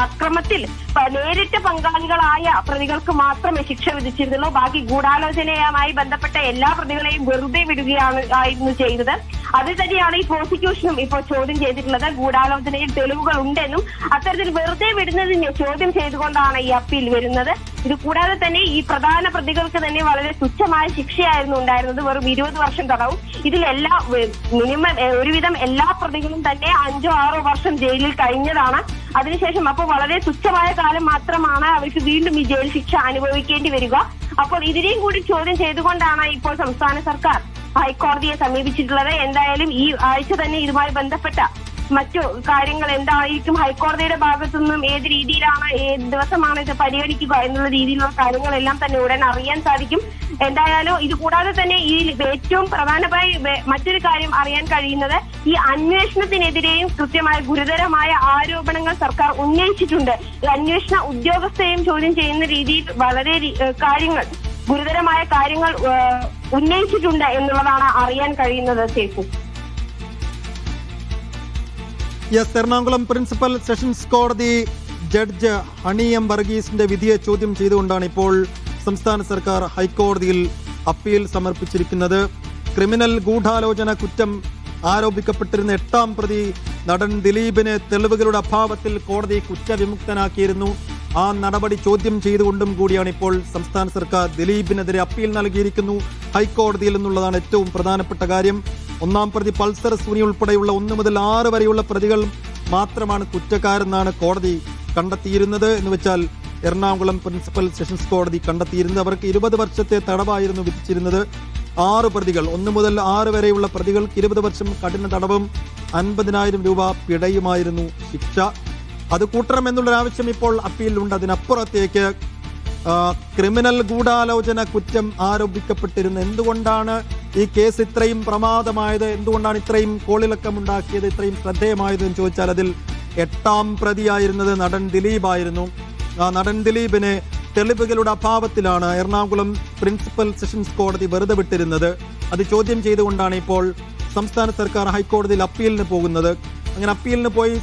അക്രമത്തിൽ നേരിട്ട് പങ്കാളികളായ പ്രതികൾക്ക് മാത്രമേ ശിക്ഷ വിധിച്ചിരുന്നുള്ളൂ. ബാക്കി ഗൂഢാലോചനയുമായി ബന്ധപ്പെട്ട എല്ലാ പ്രതികളെയും വെറുതെ വിടുകയായിരുന്നു ചെയ്തത്. അത് തന്നെയാണ് ഈ പ്രോസിക്യൂഷനും ഇപ്പോൾ ചോദ്യം ചെയ്തിട്ടുള്ളത്. ഗൂഢാലോചനയിൽ തെളിവുകൾ ഉണ്ടെന്നും അത്തരത്തിൽ വെറുതെ വിടുന്നതിനെ ചോദ്യം ചെയ്തുകൊണ്ടാണ് ഈ അപ്പീൽ വരുന്നത്. ഇത് കൂടാതെ തന്നെ ഈ പ്രധാന പ്രതികൾക്ക് തന്നെ വളരെ തുച്ഛമായ ശിക്ഷയായിരുന്നു ഉണ്ടായിരുന്നത്, വെറും 20 വർഷം തടവും. ഇതിലെല്ലാ മിനിമം ഒരുവിധം എല്ലാ പ്രതികളും തന്നെ 5-6 വർഷം ജയിലിൽ കഴിഞ്ഞതാണ്. അതിനുശേഷം അപ്പോൾ വളരെ തുച്ഛമായ കാലം മാത്രമാണ് അവർക്ക് വീണ്ടും ഈ ജയിൽ ശിക്ഷ അനുഭവിക്കേണ്ടി വരിക. അപ്പോൾ ഇതിനെയും കൂടി ചോദ്യം ചെയ്തുകൊണ്ടാണ് ഇപ്പോൾ സംസ്ഥാന സർക്കാർ ഹൈക്കോടതിയെ സമീപിച്ചിട്ടുള്ളത്. എന്തായാലും ഈ ആഴ്ച തന്നെ ഇതുമായി ബന്ധപ്പെട്ട മറ്റു കാര്യങ്ങൾ എന്തായിരിക്കും, ഹൈക്കോടതിയുടെ ഭാഗത്തു നിന്നും ഏത് രീതിയിലാണ്, ഏത് ദിവസമാണ് ഇത് പരിഗണിക്കുക എന്നുള്ള രീതിയിലുള്ള കാര്യങ്ങളെല്ലാം തന്നെ ഉടൻ അറിയാൻ സാധിക്കും. എന്തായാലും ഇത് കൂടാതെ തന്നെ ഈ ഏറ്റവും പ്രധാനമായി മറ്റൊരു കാര്യം അറിയാൻ കഴിയുന്നത്, ഈ അന്വേഷണത്തിനെതിരെയും കൃത്യമായ ഗുരുതരമായ ആരോപണങ്ങൾ സർക്കാർ ഉന്നയിച്ചിട്ടുണ്ട്. ഈ അന്വേഷണ ഉദ്യോഗസ്ഥരെയും ചോദ്യം ചെയ്യുന്ന രീതിയിൽ വളരെ ഗുരുതരമായ കാര്യങ്ങൾ ഉന്നയിച്ചിട്ടുണ്ട് എന്നുള്ളതാണ് അറിയാൻ കഴിയുന്നത്. സേഫു, എറണാകുളം പ്രിൻസിപ്പൽ സെഷൻസ് കോടതി ജഡ്ജ് ഹണി എം വർഗീസിന്റെ വിധിയെ ചോദ്യം ചെയ്തുകൊണ്ടാണ് ഇപ്പോൾ സംസ്ഥാന സർക്കാർ ഹൈക്കോടതിയിൽ അപ്പീൽ സമർപ്പിച്ചിരിക്കുന്നത്. ക്രിമിനൽ ഗൂഢാലോചന കുറ്റം ആരോപിക്കപ്പെട്ടിരുന്ന 8ാം പ്രതി നടൻ ദിലീപിനെ തെളിവുകളുടെ അഭാവത്തിൽ കോടതി കുറ്റവിമുക്തനാക്കിയിരുന്നു. ആ നടപടി ചോദ്യം ചെയ്തുകൊണ്ടും കൂടിയാണ് ഇപ്പോൾ സംസ്ഥാന സർക്കാർ ദിലീപിനെതിരെ അപ്പീൽ നൽകിയിരിക്കുന്നു ഹൈക്കോടതിയിൽ എന്നുള്ളതാണ് ഏറ്റവും പ്രധാനപ്പെട്ട കാര്യം. 1ാം പ്രതി പൾസർ സുനി ഉൾപ്പെടെയുള്ള 1 മുതൽ 6 വരെയുള്ള പ്രതികൾ മാത്രമാണ് കുറ്റക്കാരെന്നാണ് കോടതി കണ്ടെത്തിയിരുന്നത്. എന്ന് വെച്ചാൽ എറണാകുളം പ്രിൻസിപ്പൽ സെഷൻസ് കോടതി കണ്ടെത്തിയിരുന്നത്. അവർക്ക് 20 വർഷത്തെ തടവായിരുന്നു വിധിച്ചിരുന്നത്. 6 പ്രതികൾ 1 മുതൽ 6 വരെയുള്ള പ്രതികൾക്ക് 20 വർഷം കഠിന തടവും 50,000 രൂപ പിഴയുമായിരുന്നു ശിക്ഷ. അത് കൂട്ടണമെന്നുള്ളൊരാവശ്യം ഇപ്പോൾ അപ്പീലിലുണ്ട്. അതിനപ്പുറത്തേക്ക് ക്രിമിനൽ ഗൂഢാലോചന കുറ്റം ആരോപിക്കപ്പെട്ടിരുന്നു. എന്തുകൊണ്ടാണ് ഈ കേസ് ഇത്രയും പ്രമാദമായത്, എന്തുകൊണ്ടാണ് ഇത്രയും കോളിളക്കമുണ്ടാക്കിയത്, ഇത്രയും ശ്രദ്ധേയമായത് എന്ന് ചോദിച്ചാൽ അതിൽ 8ാം പ്രതിയായിരുന്നത് നടൻ ദിലീപായിരുന്നു. ആ നടൻ ദിലീപിനെ തെളിവുകളുടെ അഭാവത്തിലാണ് എറണാകുളം പ്രിൻസിപ്പൽ സെഷൻസ് കോടതി വെറുതെ വിട്ടിരുന്നത്. അത് ചോദ്യം ചെയ്തുകൊണ്ടാണ് ഇപ്പോൾ സംസ്ഥാന സർക്കാർ ഹൈക്കോടതിയിൽ അപ്പീലിന് പോകുന്നത്. അങ്ങനെ അപ്പീലിന് പോയി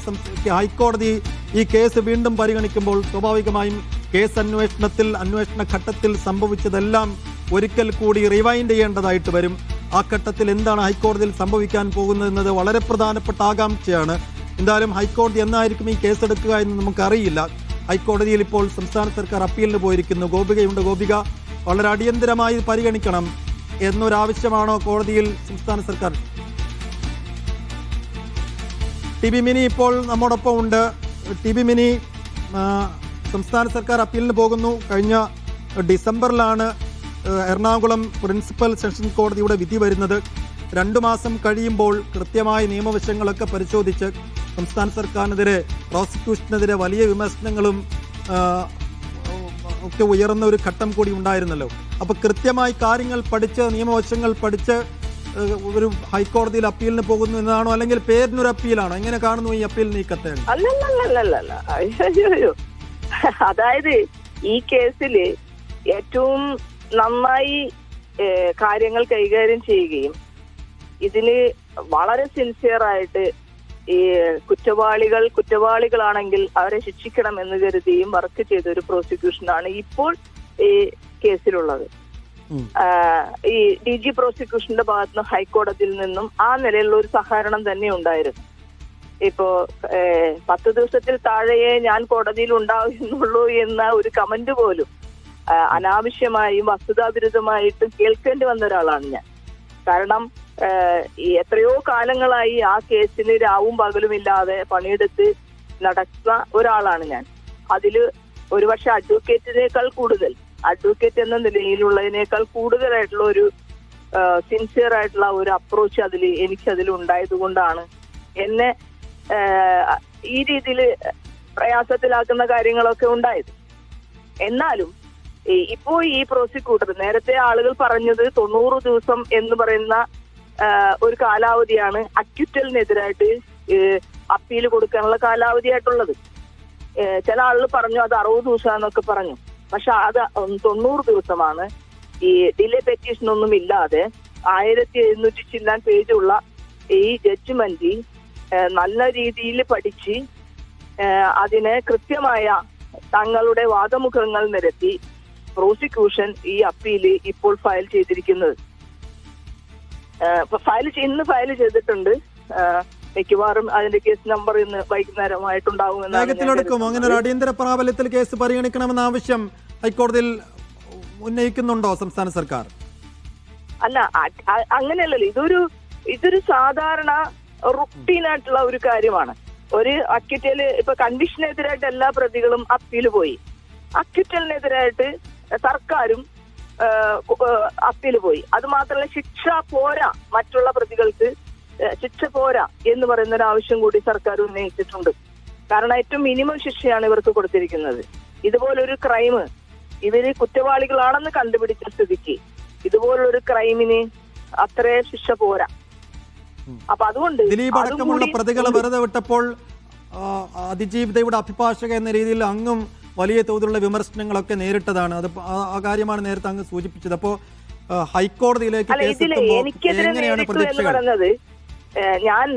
ഹൈക്കോടതി ഈ കേസ് വീണ്ടും പരിഗണിക്കുമ്പോൾ സ്വാഭാവികമായും കേസ് അന്വേഷണ ഘട്ടത്തിൽ സംഭവിച്ചതെല്ലാം ഒരിക്കൽ കൂടി റിവൈൻഡ് ചെയ്യേണ്ടതായിട്ട് വരും. ആ ഘട്ടത്തിൽ എന്താണ് ഹൈക്കോടതിയിൽ സംഭവിക്കാൻ പോകുന്നതെന്നത് വളരെ പ്രധാനപ്പെട്ട ആകാംക്ഷയാണ്. എന്തായാലും ഹൈക്കോടതി എന്നായിരിക്കും ഈ കേസെടുക്കുക എന്ന് നമുക്കറിയില്ല. ഹൈക്കോടതിയിൽ ഇപ്പോൾ സംസ്ഥാന സർക്കാർ അപ്പീലിന് പോയിരിക്കുന്നു. ഗോപികയുണ്ട്. ഗോപിക, വളരെ അടിയന്തരമായി പരിഗണിക്കണം എന്നൊരാവശ്യമാണോ കോടതിയിൽ സംസ്ഥാന സർക്കാർ? ടി ബി മിനി ഇപ്പോൾ നമ്മോടൊപ്പം ഉണ്ട്. ടി ബി മിനി, സംസ്ഥാന സർക്കാർ അപ്പീലിന് പോകുന്നു. കഴിഞ്ഞ ഡിസംബറിലാണ് എറണാകുളം പ്രിൻസിപ്പൽ സെഷൻസ് കോടതിയുടെ വിധി വരുന്നത്. 2 മാസം കഴിയുമ്പോൾ കൃത്യമായ നിയമവശങ്ങളൊക്കെ പരിശോധിച്ച് സംസ്ഥാന സർക്കാരിനെതിരെ, പ്രോസിക്യൂഷനെതിരെ വലിയ വിമർശനങ്ങളും ഒക്കെ ഉയർന്ന ഒരു ഘട്ടം കൂടി ഉണ്ടായിരുന്നല്ലോ. അപ്പോൾ കൃത്യമായി കാര്യങ്ങൾ പഠിച്ച്, നിയമവശങ്ങൾ പഠിച്ച് ഒരു ഹൈക്കോടതിയിൽ അപ്പീലിന് പോകുന്നു എന്നതാണോ, അല്ലെങ്കിൽ പേരിനൊരു അപ്പീലാണോ? എങ്ങനെ കാണുന്നു ഈ അപ്പീൽ നീക്കത്തെ? അയ്യോ, അതായത് ഈ കേസില് ഏറ്റവും നന്നായി കാര്യങ്ങൾ കൈകാര്യം ചെയ്യുകയും ഇതില് വളരെ സിൻസിയറായിട്ട് ഈ കുറ്റവാളികളാണെങ്കിൽ അവരെ ശിക്ഷിക്കണം എന്ന് കരുതിയും വർക്ക് ചെയ്ത ഒരു പ്രോസിക്യൂഷനാണ് ഇപ്പോൾ ഈ കേസിലുള്ളത്. ഈ DG പ്രോസിക്യൂഷന്റെ ഭാഗത്തുനിന്ന് ഹൈക്കോടതിയിൽ നിന്നും ആ നിലയിലുള്ള ഒരു സഹകരണം തന്നെ ഉണ്ടായിരുന്നു. ഇപ്പോ 10 ദിവസത്തിൽ താഴെയേ ഞാൻ കോടതിയിൽ ഉണ്ടാവുന്നുള്ളൂ എന്ന ഒരു കമന്റ് പോലും അനാവശ്യമായും വസ്തുതാവിരുദ്ധമായിട്ടും കേൾക്കേണ്ടി വന്ന ഒരാളാണ് ഞാൻ. കാരണം എത്രയോ കാലങ്ങളായി ആ കേസിന് രാവും പകലും ഇല്ലാതെ പണിയെടുത്ത് നടക്കുന്ന ഒരാളാണ് ഞാൻ. അതില് ഒരുപക്ഷെ അഡ്വക്കേറ്റ് എന്ന നിലയിലുള്ളതിനേക്കാൾ കൂടുതലായിട്ടുള്ള ഒരു സിൻസിയർ ആയിട്ടുള്ള ഒരു അപ്രോച്ച് എനിക്കതിൽ ഉണ്ടായത് കൊണ്ടാണ് എന്നെ ഈ രീതിയിൽ പ്രയാസത്തിലാക്കുന്ന കാര്യങ്ങളൊക്കെ ഉണ്ടായത്. എന്നാലും ഇപ്പോ ഈ പ്രോസിക്യൂട്ടർ, നേരത്തെ ആളുകൾ പറഞ്ഞത് 90 ദിവസം എന്ന് പറയുന്ന ഒരു കാലാവധിയാണ് അക്യൂറ്റലിനെതിരായിട്ട് അപ്പീൽ കൊടുക്കാനുള്ള കാലാവധിയായിട്ടുള്ളത്. ചില ആളുകൾ പറഞ്ഞു അത് 60 ദിവസം എന്നൊക്കെ പറഞ്ഞു. പക്ഷെ അത് 90 ദിവസമാണ്. ഈ ഡിലേ പെറ്റീഷൻ ഒന്നും ഇല്ലാതെ 1700 ചില്ലാൻ പേജുള്ള ഈ ജഡ്ജ്മെന്റ് നല്ല രീതിയിൽ പഠിച്ച് അതിന് കൃത്യമായ തങ്ങളുടെ വാദമുഖങ്ങൾ നിരത്തി പ്രോസിക്യൂഷൻ ഈ അപ്പീല് ഇപ്പോൾ ഫയൽ ചെയ്തിരിക്കുന്നത്. ഇന്ന് ഫയൽ ചെയ്തിട്ടുണ്ട്. മിക്കവാറും അതിന്റെ കേസ് നമ്പർ ഇന്ന് വൈകുന്നേരമായിട്ടുണ്ടാകുമെന്ന്. അങ്ങനെ ഒരു അടിയന്തര പ്രാബല്യത്തിൽ കേസ് പരിഗണിക്കണമെന്ന ആവശ്യം ഹൈക്കോടതിയിൽ ഉന്നയിക്കുന്നുണ്ടോ സംസ്ഥാന സർക്കാർ? അല്ല, അങ്ങനെയല്ലല്ലോ. ഇതൊരു സാധാരണ റുട്ടീനായിട്ടുള്ള ഒരു കാര്യമാണ്. ഒരു അക്വിറ്റല് ഇപ്പൊ കൺവിഷനെതിരായിട്ട് എല്ലാ പ്രതികളും അപ്പീല് പോയി, അക്വിറ്റലിനെതിരായിട്ട് സർക്കാരും അപ്പീല് പോയി. അത് മാത്രമല്ല, ശിക്ഷ പോരാ, മറ്റുള്ള പ്രതികൾക്ക് ശിക്ഷ പോരാ എന്ന് പറയുന്ന ഒരു ആവശ്യം കൂടി സർക്കാർ ഉന്നയിച്ചിട്ടുണ്ട്. കാരണം ഏറ്റവും മിനിമം ശിക്ഷയാണ് ഇവർക്ക് കൊടുത്തിരിക്കുന്നത്. ഇതുപോലൊരു ക്രൈം ഇവര് കുറ്റവാളികളാണെന്ന് കണ്ടുപിടിച്ച സ്ഥിതിക്ക് ഇതുപോലൊരു ക്രൈമിന് അത്രേ ശിക്ഷ പോരാ. അപ്പൊ അതുകൊണ്ട് ദിലീപ് അടക്കമുള്ള പ്രതികളെ വെറുതെ വിട്ടപ്പോൾ അതിജീവിതയുടെ അഭിഭാഷക എന്ന രീതിയിൽ അങ്ങും വലിയ തോതിലുള്ള വിമർശനങ്ങളൊക്കെ നേരിട്ടതാണ്. അത് ആ കാര്യമാണ് നേരത്തെ അങ്ങ് സൂചിപ്പിച്ചത്. അപ്പോ ഹൈക്കോടതിയിലേക്ക് കേസ് എത്തുമ്പോൾ എങ്ങനെയാണ് പ്രതീക്ഷകൾ? ഞാൻ